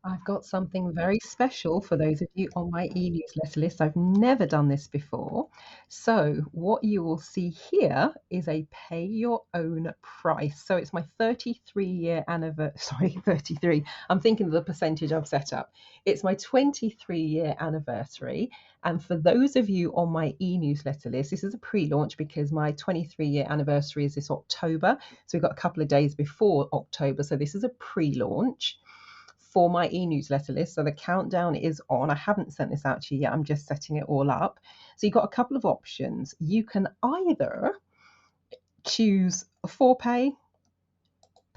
I've got something very special for those of you on my e-newsletter list. I've never done this before. So what you will see here is a pay your own price. So it's my 33-year anniversary, sorry, 33. I'm thinking of the percentage I've set up. It's my 23-year anniversary. And for those of you on my e-newsletter list, this is a pre-launch because my 23-year anniversary is this October. So we've got a couple of days before October. So this is a pre-launch for my e-newsletter list. So the countdown is on. I haven't sent this out to you yet. I'm just setting it all up. So you've got a couple of options. You can either choose for pay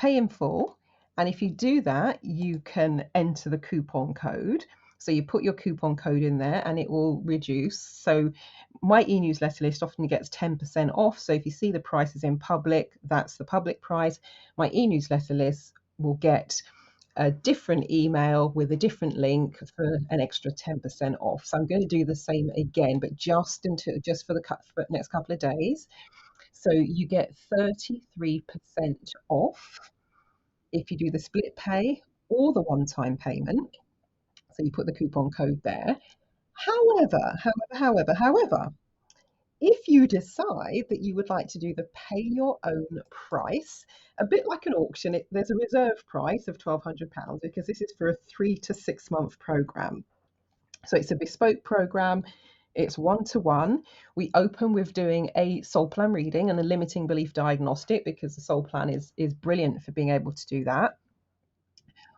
in full. And if you do that, you can enter the coupon code. So you put your coupon code in there and it will reduce. So my e-newsletter list often gets 10% off. So if you see the prices in public, that's the public price. My e-newsletter list will get a different email with a different link for an extra 10% off. So I'm going to do the same again, but just for the next couple of days. So you get 33% off if you do the split pay or the one-time payment. So you put the coupon code there. However, if you decide that you would like to do the pay your own price, a bit like an auction, there's a reserve price of £1,200 because this is for a 3 to 6 month program. So it's a bespoke program. It's one-to-one. We open with doing a soul plan reading and a limiting belief diagnostic because the soul plan is brilliant for being able to do that.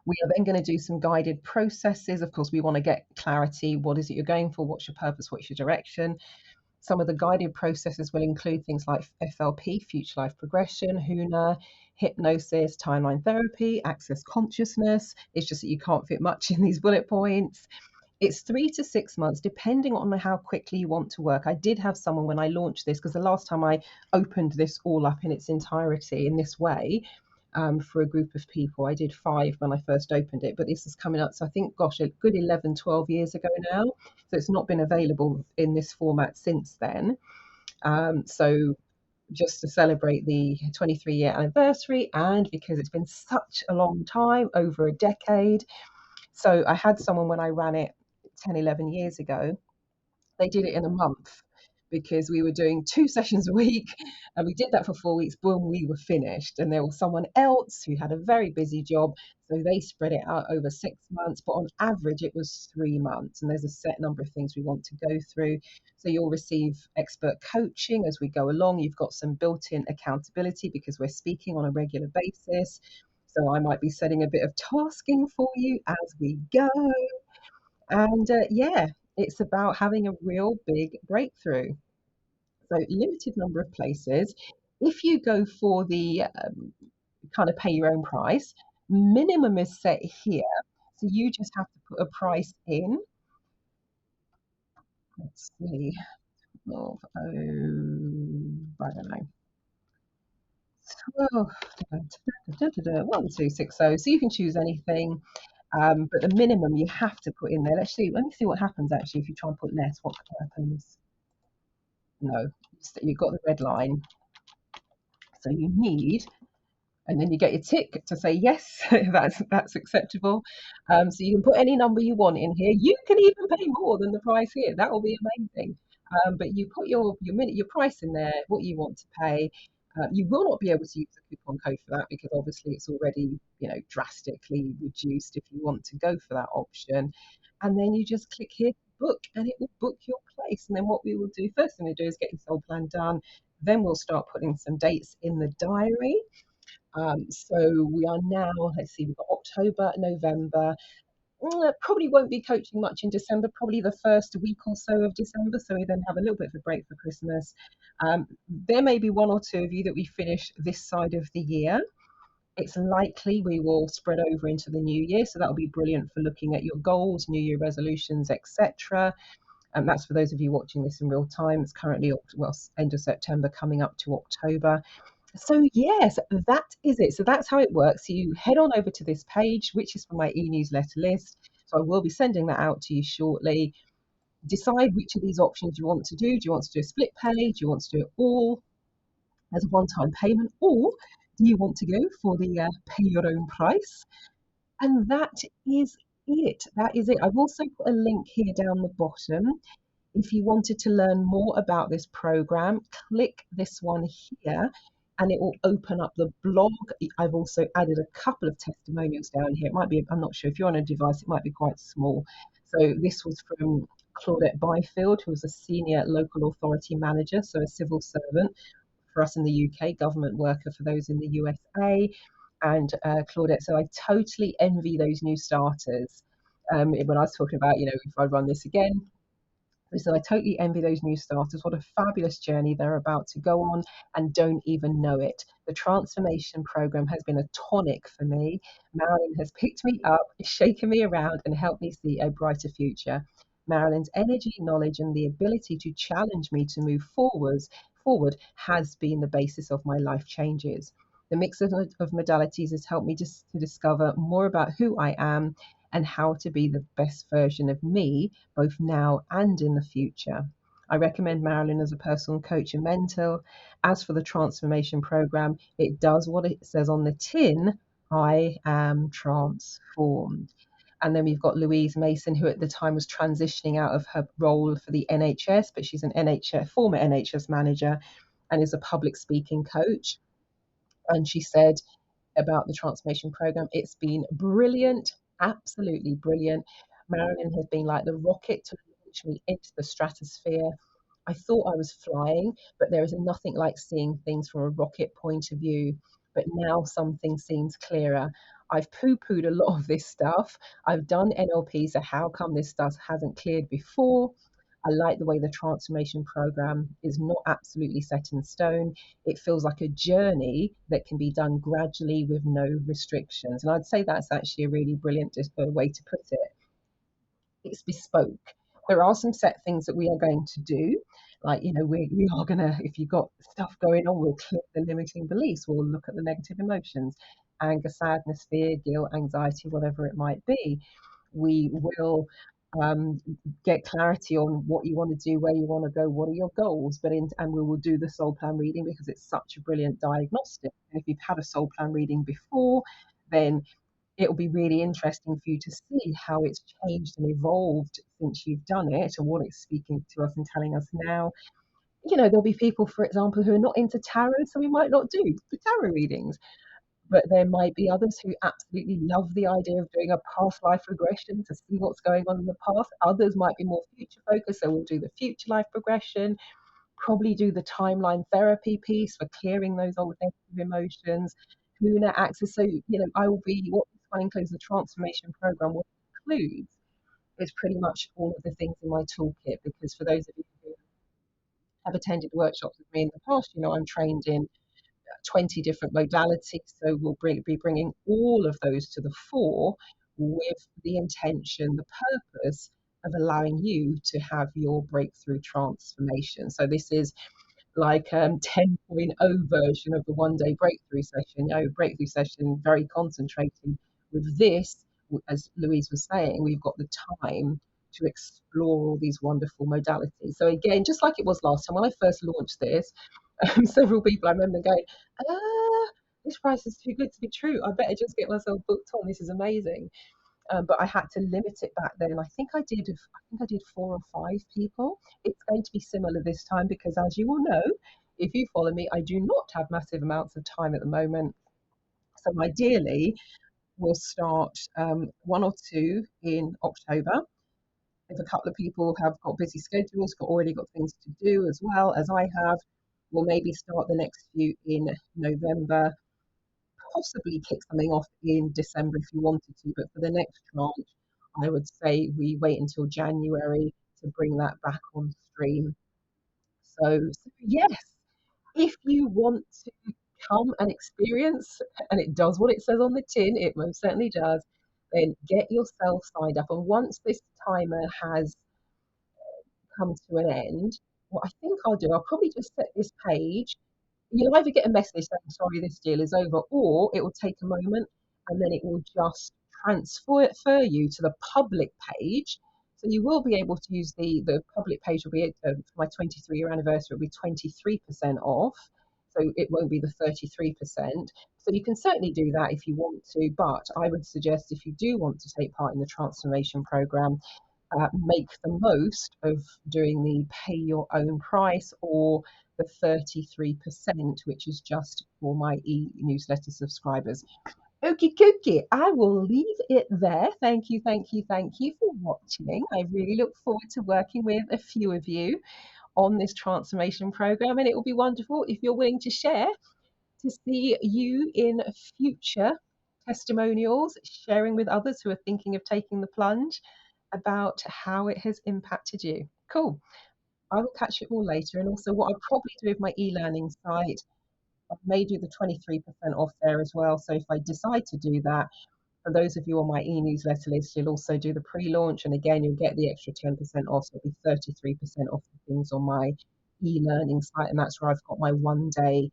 We are then going to do some guided processes. Of course, we want to get clarity. What is it you're going for? What's your purpose? What's your direction? Some of the guided processes will include things like FLP, future life progression, HUNA, hypnosis, timeline therapy, access consciousness. It's just that you can't fit much in these bullet points. It's 3 to 6 months, depending on how quickly you want to work. I did have someone when I launched this, because the last time I opened this all up in its entirety in this way, for a group of people. I did 5 when I first opened it, but this is coming up. So I think, gosh, a good 11, 12 years ago now. So it's not been available in this format since then. So just to celebrate the 23-year anniversary, and because it's been such a long time, over a decade. So I had someone when I ran it 10, 11 years ago, they did it in a month because we were doing 2 sessions a week and we did that for 4 weeks. Boom, we were finished. And there was someone else who had a very busy job, so they spread it out over 6 months, but on average it was 3 months. And there's a set number of things we want to go through. So you'll receive expert coaching as we go along. You've got some built-in accountability because we're speaking on a regular basis. So I might be setting a bit of tasking for you as we go. And yeah, it's about having a real big breakthrough. So limited number of places. If you go for the kind of pay your own price, minimum is set here. So you just have to put a price in. Let's see. Of, oh, I don't know. 12, 1260. So you can choose anything. But the minimum you have to put in there. Let's see. Let me see what happens actually if you try and put less. What happens? No, you've got the red line. So you need, and then you get your tick to say yes, that's acceptable. So you can put any number you want in here. You can even pay more than the price here. That will be amazing. But you put your price in there, what you want to pay. You will not be able to use a coupon code for that because obviously it's already, drastically reduced if you want to go for that option. And then you just click here, book, and it will book your place. And then what we will do, first thing we do is get your soul plan done. Then we'll start putting some dates in the diary. So we are now, let's see, we've got October, November. Probably won't be coaching much in December, probably the first week or so of December. So we then have a little bit of a break for Christmas. There may be one or two of you that we finish this side of the year. It's likely we will spread over into the new year. So that'll be brilliant for looking at your goals, New Year resolutions, etc. And that's for those of you watching this in real time. It's currently, well, end of September coming up to October. So yes, that is it. So that's how it works. So you head on over to this page, which is for my e-newsletter list. So I will be sending that out to you shortly. Decide which of these options you want to do. Do you want to do a split pay? Do you want to do it all as a one-time payment? Or do you want to go for the pay your own price? And that is it. That is it. I've also put a link here down the bottom. If you wanted to learn more about this program, click this one here and it will open up the blog. I've also added a couple of testimonials down here. It might be, I'm not sure if you're on a device, it might be quite small. So this was from Claudette Byfield, who was a senior local authority manager, so a civil servant for us in the UK, government worker for those in the USA. And Claudette, so I totally envy those new starters. When I was talking about, if I run this again, so I totally envy those new starters. What a fabulous journey they're about to go on and don't even know it. The transformation program has been a tonic for me. Marilyn has picked me up, shaken me around, and helped me see a brighter future. Marilyn's energy, knowledge, and the ability to challenge me to move forward has been the basis of my life changes. The mix of modalities has helped me just to discover more about who I am and how to be the best version of me, both now and in the future. I recommend Marilyn as a personal coach and mentor. As for the transformation program, it does what it says on the tin: I am transformed. And then we've got Louise Mason, who at the time was transitioning out of her role for the NHS, but she's an former NHS manager and is a public speaking coach. And she said about the transformation program, it's been brilliant, absolutely brilliant. Marilyn has been like the rocket to launch me into the stratosphere. I thought I was flying, but there is nothing like seeing things from a rocket point of view. But now something seems clearer. I've poo pooed a lot of this stuff. I've done NLP, so how come this stuff hasn't cleared before? I like the way the transformation program is not absolutely set in stone. It feels like a journey that can be done gradually with no restrictions. And I'd say that's actually a really brilliant way to put it. It's bespoke. There are some set things that we are going to do. Like, we are going to, if you've got stuff going on, we'll click the limiting beliefs, we'll look at the negative emotions, anger, sadness, fear, guilt, anxiety, whatever it might be. We will um, get clarity on what you want to do, where you want to go, what are your goals. And we will do the soul plan reading because it's such a brilliant diagnostic. And if you've had a soul plan reading before, then it'll be really interesting for you to see how it's changed and evolved since you've done it and what it's speaking to us and telling us now. There'll be people, for example, who are not into tarot, so we might not do the tarot readings. But there might be others who absolutely love the idea of doing a past life regression to see what's going on in the past. Others might be more future focused, so we'll do the future life progression, probably do the timeline therapy piece for clearing those old negative emotions, Huna access. So, I will be, what this one includes, the transformation program, what it includes is pretty much all of the things in my toolkit. Because for those of you who have attended workshops with me in the past, I'm trained in 20 different modalities. So we'll be bringing all of those to the fore with the intention, the purpose of allowing you to have your breakthrough transformation. So this is like 10.0 version of the one-day breakthrough session. Breakthrough session, very concentrating. With this, as Louise was saying, we've got the time to explore all these wonderful modalities. So again, just like it was last time when I first launched this, several people I remember going, this price is too good to be true. I better just get myself booked on. This is amazing. But I had to limit it back then. I think I did 4 or 5 people. It's going to be similar this time because, as you will know, if you follow me, I do not have massive amounts of time at the moment. So ideally, we'll start 1 or 2 in October. If a couple of people have got busy schedules, already got things to do as well as I have, we'll maybe start the next few in November, possibly kick something off in December if you wanted to, but for the next tranche, I would say we wait until January to bring that back on stream. So yes, if you want to come and experience, and it does what it says on the tin, it most certainly does, then get yourself signed up. And once this timer has come to an end, what I think I'll do, I'll probably just set this page. You'll either get a message saying, sorry, this deal is over, or it will take a moment and then it will just transfer you to the public page. So you will be able to use the public page will be for my 23-year anniversary, it will be 23% off. So it won't be the 33%. So you can certainly do that if you want to, but I would suggest if you do want to take part in the transformation program, make the most of doing the pay your own price or the 33%, which is just for my e-newsletter subscribers. Okie dokie, I will leave it there. Thank you, thank you, thank you for watching. I really look forward to working with a few of you on this transformation program, and it will be wonderful if you're willing to share to see you in future testimonials, sharing with others who are thinking of taking the plunge about how it has impacted you. Cool. I will catch you all later. And also, what I'll probably do with my e-learning site, I may do the 23% off there as well. So if I decide to do that, for those of you on my e-newsletter list, you'll also do the pre-launch. And again, you'll get the extra 10% off. So it'll be 33% off the things on my e-learning site. And that's where I've got my 1 day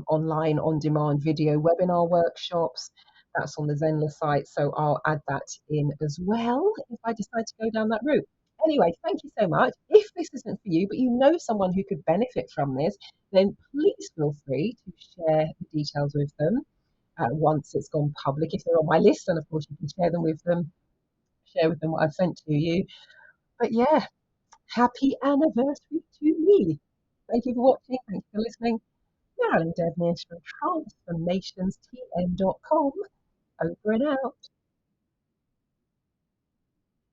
online on-demand video webinar workshops. That's on the Zenler site, so I'll add that in as well if I decide to go down that route. Anyway, thank you so much. If this isn't for you, but you know someone who could benefit from this, then please feel free to share the details with them once it's gone public. If they're on my list, then of course you can share them with them, share with them what I've sent to you. But yeah, happy anniversary to me. Thank you for watching. Thank you for listening. Marilyn Devonish from TranceFormationstn.com. Over and out.